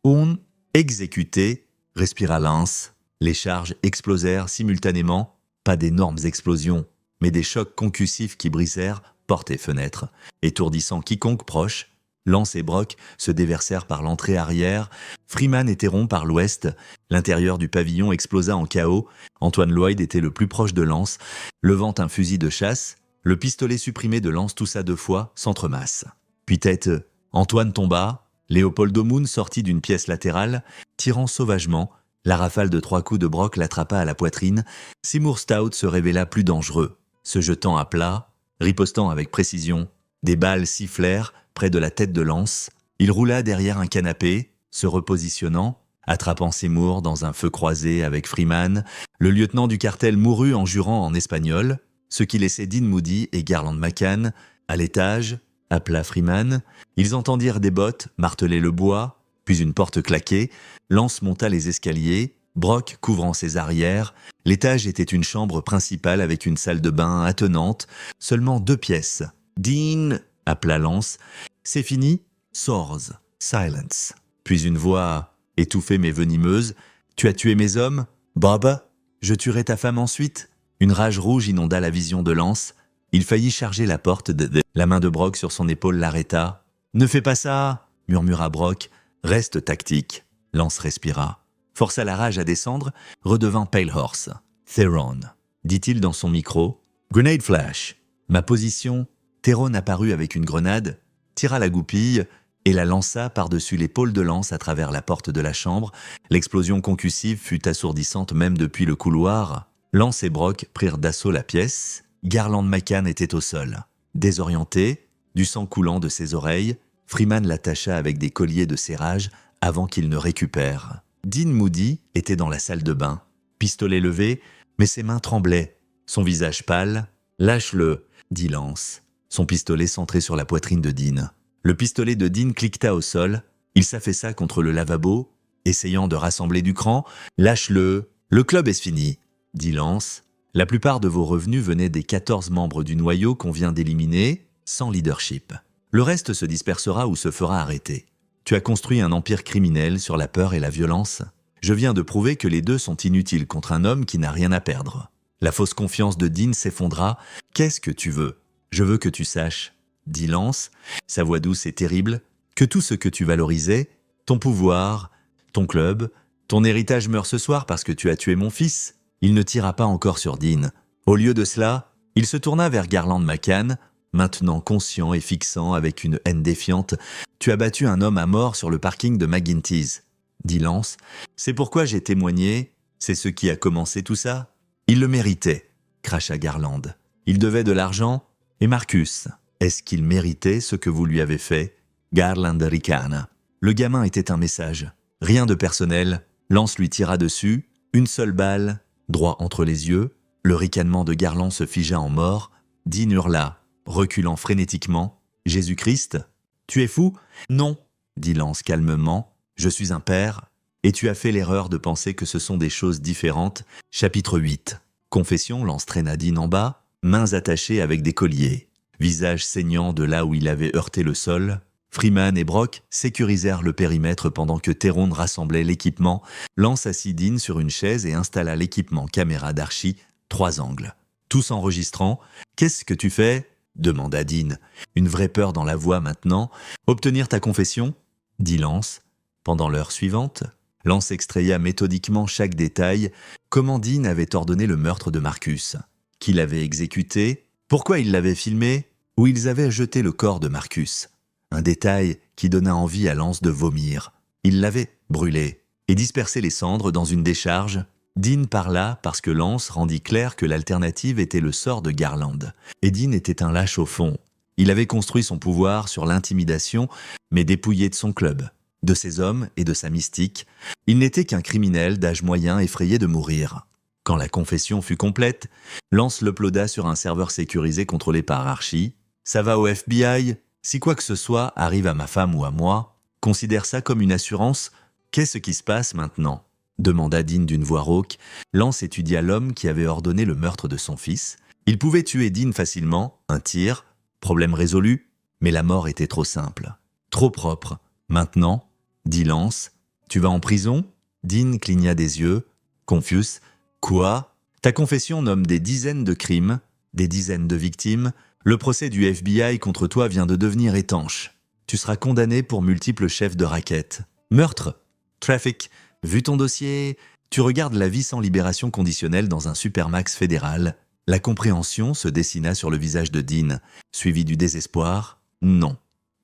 1, exécuté, respira Lance. Les charges explosèrent simultanément, pas d'énormes explosions, mais des chocs concussifs qui brisèrent portes et fenêtres, étourdissant quiconque proche. Lance et Brock se déversèrent par l'entrée arrière, Freeman et Théron par l'ouest. L'intérieur du pavillon explosa en chaos. Antoine Lloyd était le plus proche de Lance, levant un fusil de chasse. Le pistolet supprimé de Lance toussa 2 fois, s'entremasse. Puis tête, Antoine tomba. Léopoldo Moon sortit d'une pièce latérale, tirant sauvagement. La rafale de 3 coups de Brock l'attrapa à la poitrine. Seymour Stout se révéla plus dangereux, se jetant à plat, ripostant avec précision. Des balles sifflèrent près de la tête de Lance. Il roula derrière un canapé, se repositionnant, attrapant Seymour dans un feu croisé avec Freeman. Le lieutenant du cartel mourut en jurant en espagnol, ce qui laissait Dean Moody et Garland McCann à l'étage, appela Freeman. Ils entendirent des bottes marteler le bois, puis une porte claquer. Lance monta les escaliers, Brock couvrant ses arrières. L'étage était une chambre principale avec une salle de bain attenante, seulement 2 pièces. Dean, appela Lance. C'est fini? Source. Silence. Puis une voix étouffée mais venimeuse. Tu as tué mes hommes? Bob? Je tuerai ta femme ensuite? Une rage rouge inonda la vision de Lance. Il faillit charger la porte La main de Brock sur son épaule l'arrêta. Ne fais pas ça, murmura Brock. Reste tactique. Lance respira. Força la rage à descendre, redevint Pale Horse. Theron, dit-il dans son micro. Grenade flash. Ma position. Théron apparut avec une grenade, tira la goupille et la lança par-dessus l'épaule de Lance à travers la porte de la chambre. L'explosion concussive fut assourdissante même depuis le couloir. Lance et Brock prirent d'assaut la pièce. Garland McCann était au sol. Désorienté, du sang coulant de ses oreilles, Freeman l'attacha avec des colliers de serrage avant qu'il ne récupère. Dean Moody était dans la salle de bain, pistolet levé, mais ses mains tremblaient, son visage pâle. « Lâche-le », dit Lance, son pistolet centré sur la poitrine de Dean. Le pistolet de Dean cliqueta au sol, il s'affaissa contre le lavabo, essayant de rassembler du cran. « Lâche-le, le club est fini », dit Lance. La plupart de vos revenus venaient des 14 membres du noyau qu'on vient d'éliminer, sans leadership. Le reste se dispersera ou se fera arrêter. Tu as construit un empire criminel sur la peur et la violence. Je viens de prouver que les deux sont inutiles contre un homme qui n'a rien à perdre. La fausse confiance de Dean s'effondra. « Qu'est-ce que tu veux ? Je veux que tu saches, » dit Lance, sa voix douce et terrible, « que tout ce que tu valorisais, ton pouvoir, ton club, ton héritage meurt ce soir parce que tu as tué mon fils. » Il ne tira pas encore sur Dean. Au lieu de cela, il se tourna vers Garland McCann, maintenant conscient et fixant avec une haine défiante. « Tu as battu un homme à mort sur le parking de McGinty's, » dit Lance. « C'est pourquoi j'ai témoigné. C'est ce qui a commencé tout ça. » Il le méritait, cracha Garland. Il devait de l'argent. Et Marcus, est-ce qu'il méritait ce que vous lui avez fait? Garland ricana. Le gamin était un message. Rien de personnel. Lance lui tira dessus. Une seule balle, droit entre les yeux. Le ricanement de Garland se figea en mort. Dean hurla, reculant frénétiquement. « Jésus-Christ? Tu es fou? » ?»« Non, » dit Lance calmement. « Je suis un père. Et tu as fait l'erreur de penser que ce sont des choses différentes. » Chapitre 8. Confession, Lance traîna Dean en bas, mains attachées avec des colliers. Visage saignant de là où il avait heurté le sol. Freeman et Brock sécurisèrent le périmètre pendant que Théron rassemblait l'équipement. Lance assit Dean sur une chaise et installa l'équipement caméra d'Archie, 3 angles. Tous enregistrant. « Qu'est-ce que tu fais ?» demanda Dean. Une vraie peur dans la voix maintenant. « Obtenir ta confession ?» dit Lance. Pendant l'heure suivante, Lance extraya méthodiquement chaque détail. Comment Dean avait ordonné le meurtre de Marcus, qui l'avait exécuté, pourquoi il l'avait filmé, où ils avaient jeté le corps de Marcus. Un détail qui donna envie à Lance de vomir. Il l'avait brûlé et dispersé les cendres dans une décharge. Dean parla parce que Lance rendit clair que l'alternative était le sort de Garland. Et Dean était un lâche au fond. Il avait construit son pouvoir sur l'intimidation, mais dépouillé de son club, de ses hommes et de sa mystique. Il n'était qu'un criminel d'âge moyen effrayé de mourir. Quand la confession fut complète, Lance l'uploada sur un serveur sécurisé contrôlé par Archie. « Ça va au FBI ? Si quoi que ce soit arrive à ma femme ou à moi, Considère ça comme une assurance. Qu'est-ce qui se passe maintenant ?» demanda Dean d'une voix rauque. Lance étudia l'homme qui avait ordonné le meurtre de son fils. Il pouvait tuer Dean facilement, un tir, problème résolu, mais la mort était trop simple. Trop propre. Maintenant, dit Lance, tu vas en prison ? Dean cligna des yeux. Confus. Quoi ? Ta confession nomme des dizaines de crimes, des dizaines de victimes. Le procès du FBI contre toi vient de devenir étanche. Tu seras condamné pour multiples chefs de raquettes. Meurtre, trafic. Vu ton dossier, tu regardes la vie sans libération conditionnelle dans un supermax fédéral. La compréhension se dessina sur le visage de Dean, suivi du désespoir. Non.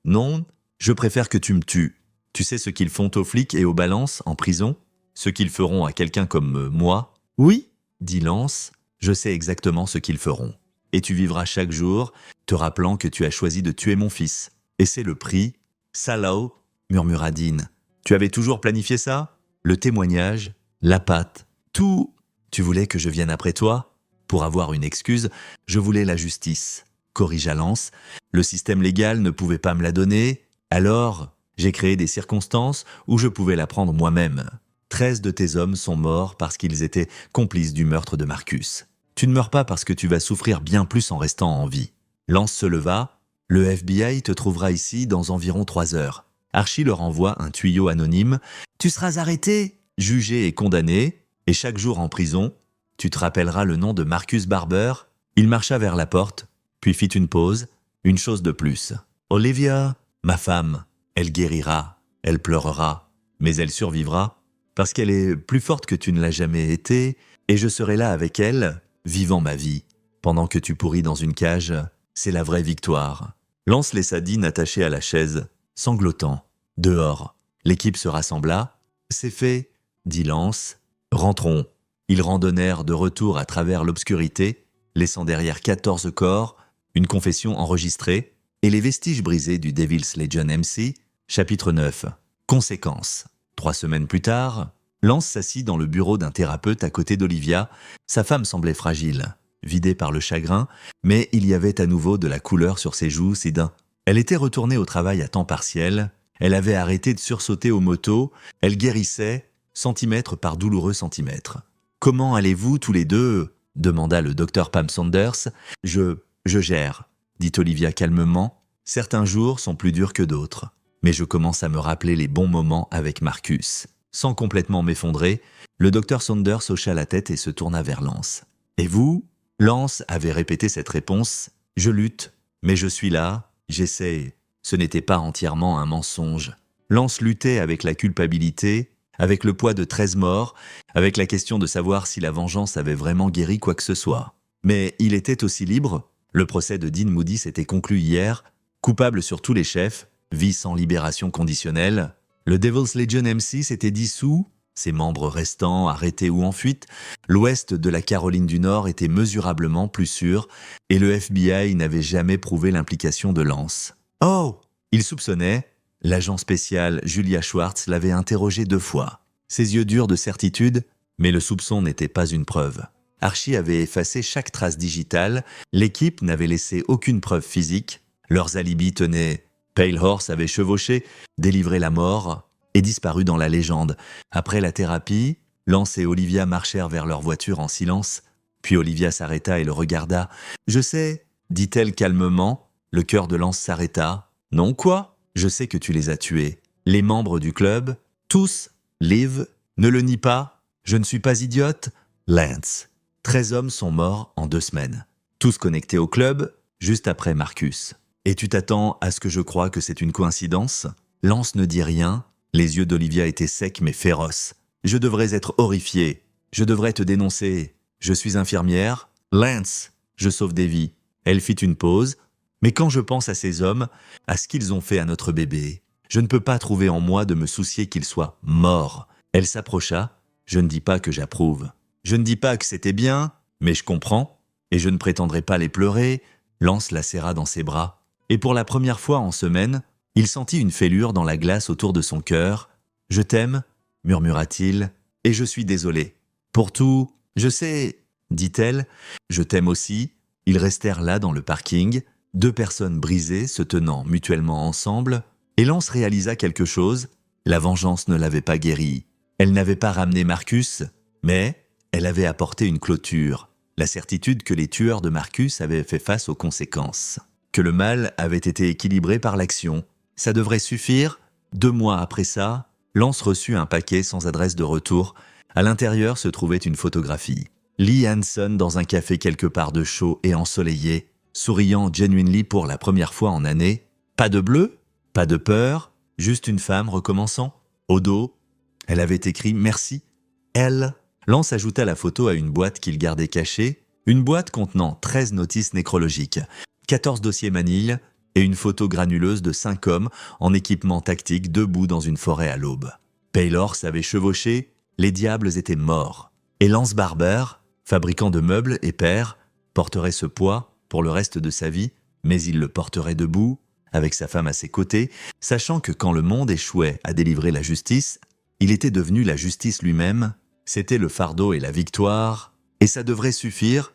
Non, je préfère que tu me tues. Tu sais ce qu'ils font aux flics et aux balances en prison ? Ce qu'ils feront à quelqu'un comme moi ? Oui, dit Lance, je sais exactement ce qu'ils feront. Et tu vivras chaque jour, te rappelant que tu as choisi de tuer mon fils. Et c'est le prix. Salaud, murmura Dean. Tu avais toujours planifié ça ? Le témoignage, la patte, tout. Tu voulais que je vienne après toi ? Pour avoir une excuse, je voulais la justice. Corrigea Lance. Le système légal ne pouvait pas me la donner. Alors, j'ai créé des circonstances où je pouvais la prendre moi-même. 13 de tes hommes sont morts parce qu'ils étaient complices du meurtre de Marcus. Tu ne meurs pas parce que tu vas souffrir bien plus en restant en vie. Lance se leva. Le FBI te trouvera ici dans environ 3 heures. Archie leur envoie un tuyau anonyme. Tu seras arrêté, jugé et condamné, et chaque jour en prison, tu te rappelleras le nom de Marcus Barber. Il marcha vers la porte, puis fit une pause, une chose de plus. Olivia, ma femme, elle guérira, elle pleurera, mais elle survivra, parce qu'elle est plus forte que tu ne l'as jamais été, et je serai là avec elle, vivant ma vie. Pendant que tu pourris dans une cage, c'est la vraie victoire. Lance laissa Dean attaché à la chaise, sanglotant. Dehors, l'équipe se rassembla. C'est fait, dit Lance. Rentrons. Ils randonnèrent de retour à travers l'obscurité, laissant derrière 14 corps, une confession enregistrée et les vestiges brisés du Devil's Legion MC, chapitre 9. Conséquences. 3 semaines plus tard, Lance s'assit dans le bureau d'un thérapeute à côté d'Olivia. Sa femme semblait fragile, vidée par le chagrin, mais il y avait à nouveau de la couleur sur ses joues, ses dents. Elle était retournée au travail à temps partiel. Elle avait arrêté de sursauter aux motos. Elle guérissait, centimètre par douloureux centimètre. « Comment allez-vous tous les deux ?» demanda le docteur Pam Saunders. « Je gère, » dit Olivia calmement. « Certains jours sont plus durs que d'autres. Mais je commence à me rappeler les bons moments avec Marcus. » Sans complètement m'effondrer, le docteur Saunders hocha la tête et se tourna vers Lance. « Et vous ?» Lance avait répété cette réponse. « Je lutte, mais je suis là, j'essaie. » Ce n'était pas entièrement un mensonge. Lance luttait avec la culpabilité, avec le poids de 13 morts, avec la question de savoir si la vengeance avait vraiment guéri quoi que ce soit. Mais il était aussi libre. Le procès de Dean Moody s'était conclu hier, coupable sur tous les chefs, vie sans libération conditionnelle. Le Devil's Legion MC s'était dissous, ses membres restants arrêtés ou en fuite. L'ouest de la Caroline du Nord était mesurablement plus sûr, et le FBI n'avait jamais prouvé l'implication de Lance. Oh ! Il soupçonnait. L'agent spécial Julia Schwartz l'avait interrogé 2 fois. Ses yeux durs de certitude, mais le soupçon n'était pas une preuve. Archie avait effacé chaque trace digitale, l'équipe n'avait laissé aucune preuve physique, leurs alibis tenaient. Pale Horse avait chevauché, délivré la mort et disparu dans la légende. Après la thérapie, Lance et Olivia marchèrent vers leur voiture en silence, puis Olivia s'arrêta et le regarda. « Je sais, » dit-elle calmement. Le cœur de Lance s'arrêta. « Non quoi ? Je sais que tu les as tués. Les membres du club, tous, Liv, ne le nie pas. Je ne suis pas idiote. Lance. 13 hommes sont morts en 2 semaines. Tous connectés au club, juste après Marcus. Et tu t'attends à ce que je croie que c'est une coïncidence ? » Lance ne dit rien. Les yeux d'Olivia étaient secs mais féroces. « Je devrais être horrifié. Je devrais te dénoncer. Je suis infirmière. Lance. Je sauve des vies. » Elle fit une pause. Mais quand je pense à ces hommes, à ce qu'ils ont fait à notre bébé, je ne peux pas trouver en moi de me soucier qu'il soit mort. Elle s'approcha. Je ne dis pas que j'approuve. Je ne dis pas que c'était bien, mais je comprends. Et je ne prétendrai pas les pleurer. Lance la serra dans ses bras. Et pour la première fois en semaine, il sentit une fêlure dans la glace autour de son cœur. « Je t'aime » murmura-t-il, « et je suis désolé. Pour tout, je sais, » dit-elle, « je t'aime aussi. » Ils restèrent là dans le parking. 2 personnes brisées se tenant mutuellement ensemble, Et Lance réalisa quelque chose, la vengeance ne l'avait pas guéri. Elle n'avait pas ramené Marcus, mais elle avait apporté une clôture, la certitude que les tueurs de Marcus avaient fait face aux conséquences, que le mal avait été équilibré par l'action. Ça devrait suffire. 2 mois après ça, Lance reçut un paquet sans adresse de retour. À l'intérieur se trouvait une photographie. Lee Hanson dans un café quelque part de chaud et ensoleillé, souriant genuinely pour la première fois en années. Pas de bleu, pas de peur, juste une femme recommençant. Au dos, elle avait écrit « Merci ». Elle. Lance ajouta la photo à une boîte qu'il gardait cachée, une boîte contenant 13 notices nécrologiques, 14 dossiers Manille et une photo granuleuse de 5 hommes en équipement tactique debout dans une forêt à l'aube. Paylor s'avait chevauché, les diables étaient morts. Et Lance Barber, fabricant de meubles et père, porterait ce poids pour le reste de sa vie, mais il le porterait debout, avec sa femme à ses côtés, sachant que quand le monde échouait à délivrer la justice, il était devenu la justice lui-même, c'était le fardeau et la victoire, et ça devrait suffire,